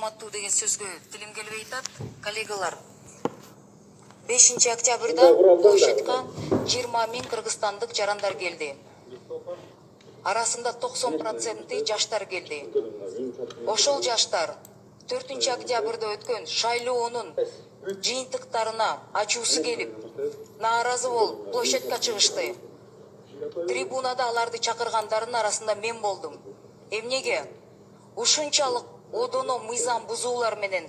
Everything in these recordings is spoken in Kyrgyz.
урматтуу деген сөзгө тилим келбей атат. Коллегалар, 5 октябрда площадька 20 миң кыргызстандык жарандар келди. Арасында 90% жаштар келди. Ошол жаштар 4 октябрда өткөн шайлоонун жыйынтыктарына ачуусу келип, нааразы болуп площадька чыгышты. Трибунада аларды чакыргандардын арасында мен болдум. Эмнеге? Ушунчалык одоно мыйзам бузуулар менен,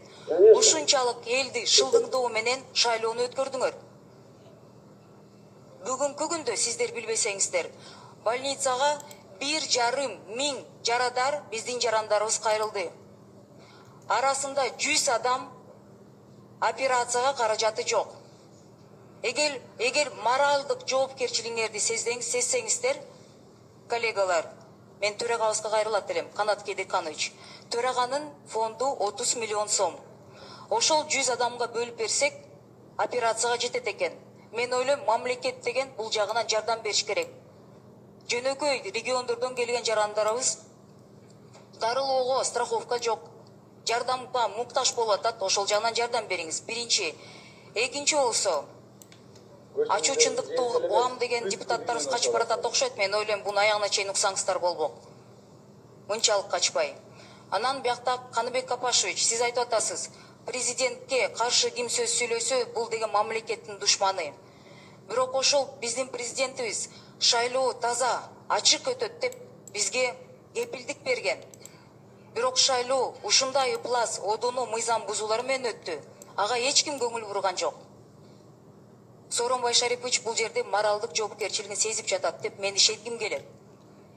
ушунчалык элди шылдыңдоо менен шайлоону өткөрдүңөр. Бүгүнкү күндө сиздер билбесеңиздер, больницага 1,5 миң жарадар биздин жарандарыбыз кайрылды. Арасында 100 адам операцияга каражаты жок. Эгер моралдык жоопкерчилигиңерди сезсеңиздер, коллегалар, мен төрагабызга кайрылат элем, Канат Кедиканович. Төраганын фонду 30 миллион сом. Ошол 100 адамга бөлүп берсек, операцияга жетет экен. Мен ойлойм, мамлекет деген бул жагынан жардам бериш керек. Жөнөкөй региондордон келген жарандарыбыз дарылоого страховка жок. Жардамга муктаж болуп атат, ошол жагынан жардам бериңиз. Биринчи. Экинчи болсо, ачуучундукты угам деген депутаттарыбыз качып баратат окшойт. Мен ойлойм, буну аягына чейин уксаңыздар болбок. Мынчалык качпай. Анан биякта Каныбек Апашевич, сиз айтып атасыз, президентке каршы ким сөз сүйлөсө, бул деген мамлекеттин душманы. Бирок ошол биздин президентибиз шайлоо таза, ачык өтөт деп бизге кепилдик берген. Бирок шайлоо ушундай ыплас, одоно мыйзам бузуулар менен өттү. Ага эч ким көңүл бурган жок. Сооронбай Шарипович бул жерде моралдык жоопкерчилигин сезип жатат деп мен ишетким келет.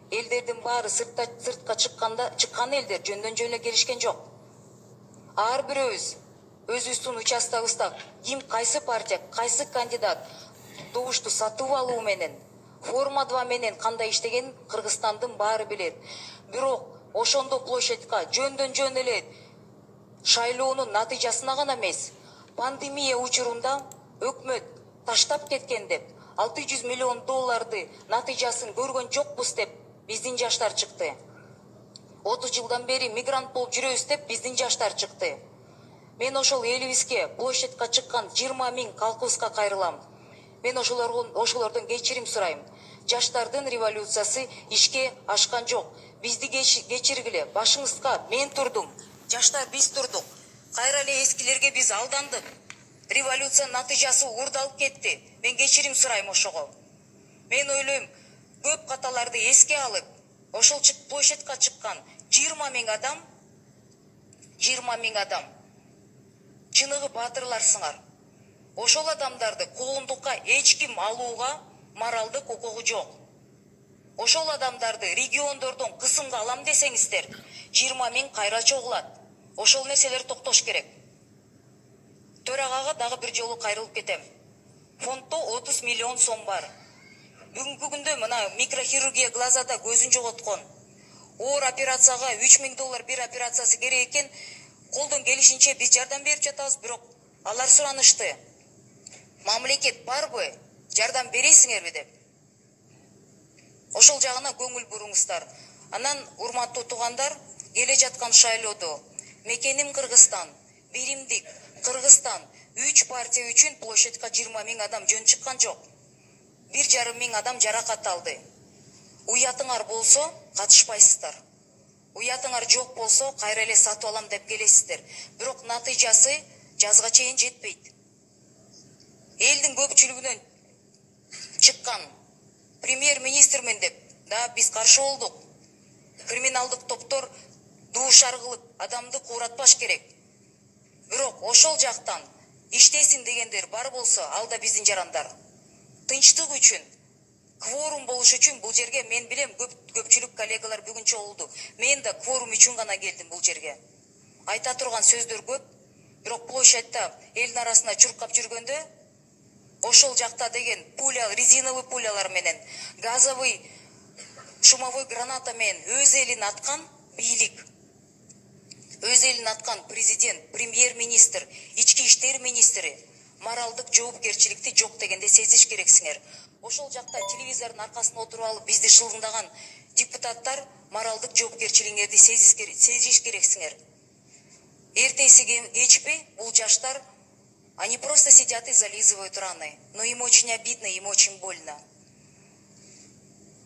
Элдердин баары сыртка чыккан элдер жөндөн жөн келишкен жок. Ар бирөөбүз өзүбүздүн участогубузда ким, кайсы партия, кайсы кандидат добушту сатып алуу менен, форма 2 менен кандай иштеген Кыргызстандын баары билет. Бирок ошондо площадька жөндөн жөн эле шайлоонун натыйжасына гана эмес, пандемия учурунда өкмөт таштап кеткен деп, 600 миллион долларды натыйжасын көргөн жокпуз деп биздин жаштар чыкты. 30 жылдан бери мигрант болуп жүрөбүз деп биздин жаштар чыкты. Мен ошол элибизге площадька чыккан 20 миң калкыбызга кайрылам. Мен ошолордон кечирим сурайм. Жаштардын революциясы ишке ашкан жок. Бизди кечиргиле, башыңызга мен турдум. Жаштар биз турдук. Кайра эле эскилерге биз алдандык. Революция натыйжасы уурдалып кетти. Мен кечирим сурайм ошого. Мен ойлойм, көп каталарды эске алып, ошол площадька чыккан 20 миң адам. Чыныгы батырларсыңар. Ошол адамдарды коомдукка эч ким алууга моралдык укугу жок. Ошол адамдарды региондордон кысымга алам десеңиздер, 20 миң кайра чогулат. Ошол нерселер токтош керек. Төрагага дагы бир жолу кайрылып кетем. Фонддо 30 миллион сом бар. Бүгүнкү күндө мына микрохирургия глазада көзүн жоготкон. Оор операцияга 3 миң доллар бир операциясы керек экен. Колдон келишинче биз жардам берип жатабыз, бирок алар суранышты. Мамлекет барбы? Жардам бересиңерби деп. Ошол жагына көңүл буруңуздар. Анан урматтуу туугандар, келе жаткан шайлоодо мекеним Кыргызстан, биримдик Кыргызстан 3 партия үчүн площадька 20 миң адам жөн чыккан жок. 1,5 миң адам жаракат алды. Уятыңар болсо катышпайсыздар. Уятыңар жок болсо кайра эле сатып алам деп келесиздер. Бирок натыйжасы жазга чейин жетпейт. Элдин көпчүлүгүнөн чыккан премьер-министрмен деп да биз каршы болдук. Криминалдык топтор дуушар кылып адамды кууратпаш керек. Бирок ошол жактан иштесин дегендер бар болсо, ал да биздин жарандар. Тынчтык үчүн, кворум болуш үчүн бул жерге мен билем көпчүлүк коллегалар бүгүн чогулду. Мен да кворум үчүн гана келдим бул жерге. Айта турган сөздөр көп, бирок площадьта элдин арасында чуркап жүргөндө ошол жакта деген пуля, резиновый пулялар менен, газовый шумовой граната менен өз элин аткан бийлик, өз элин аткан президент, премьер-министр, ички иштер министри моралдык жоопкерчиликти жок дегенде сезиш керексиңер. Ошол жакта телевизордун аркасына отуруп алып бизди шылдыңдаган депутаттар моралдык жоопкерчилигиңерди сезиш керексиңер. келесі кечпей бул жаштар, они просто сидят и зализывают раны. Но им очень обидно, им очень больно.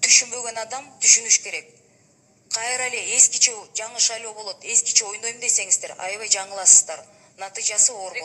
Түшүнбөгөн адам түшүнүш керек. Кайра эле эскиче жаңы шайлоо болот, эскиче ойнойм десеңиздер, аябай жаңыласыздар. Натыйжасы оор болот.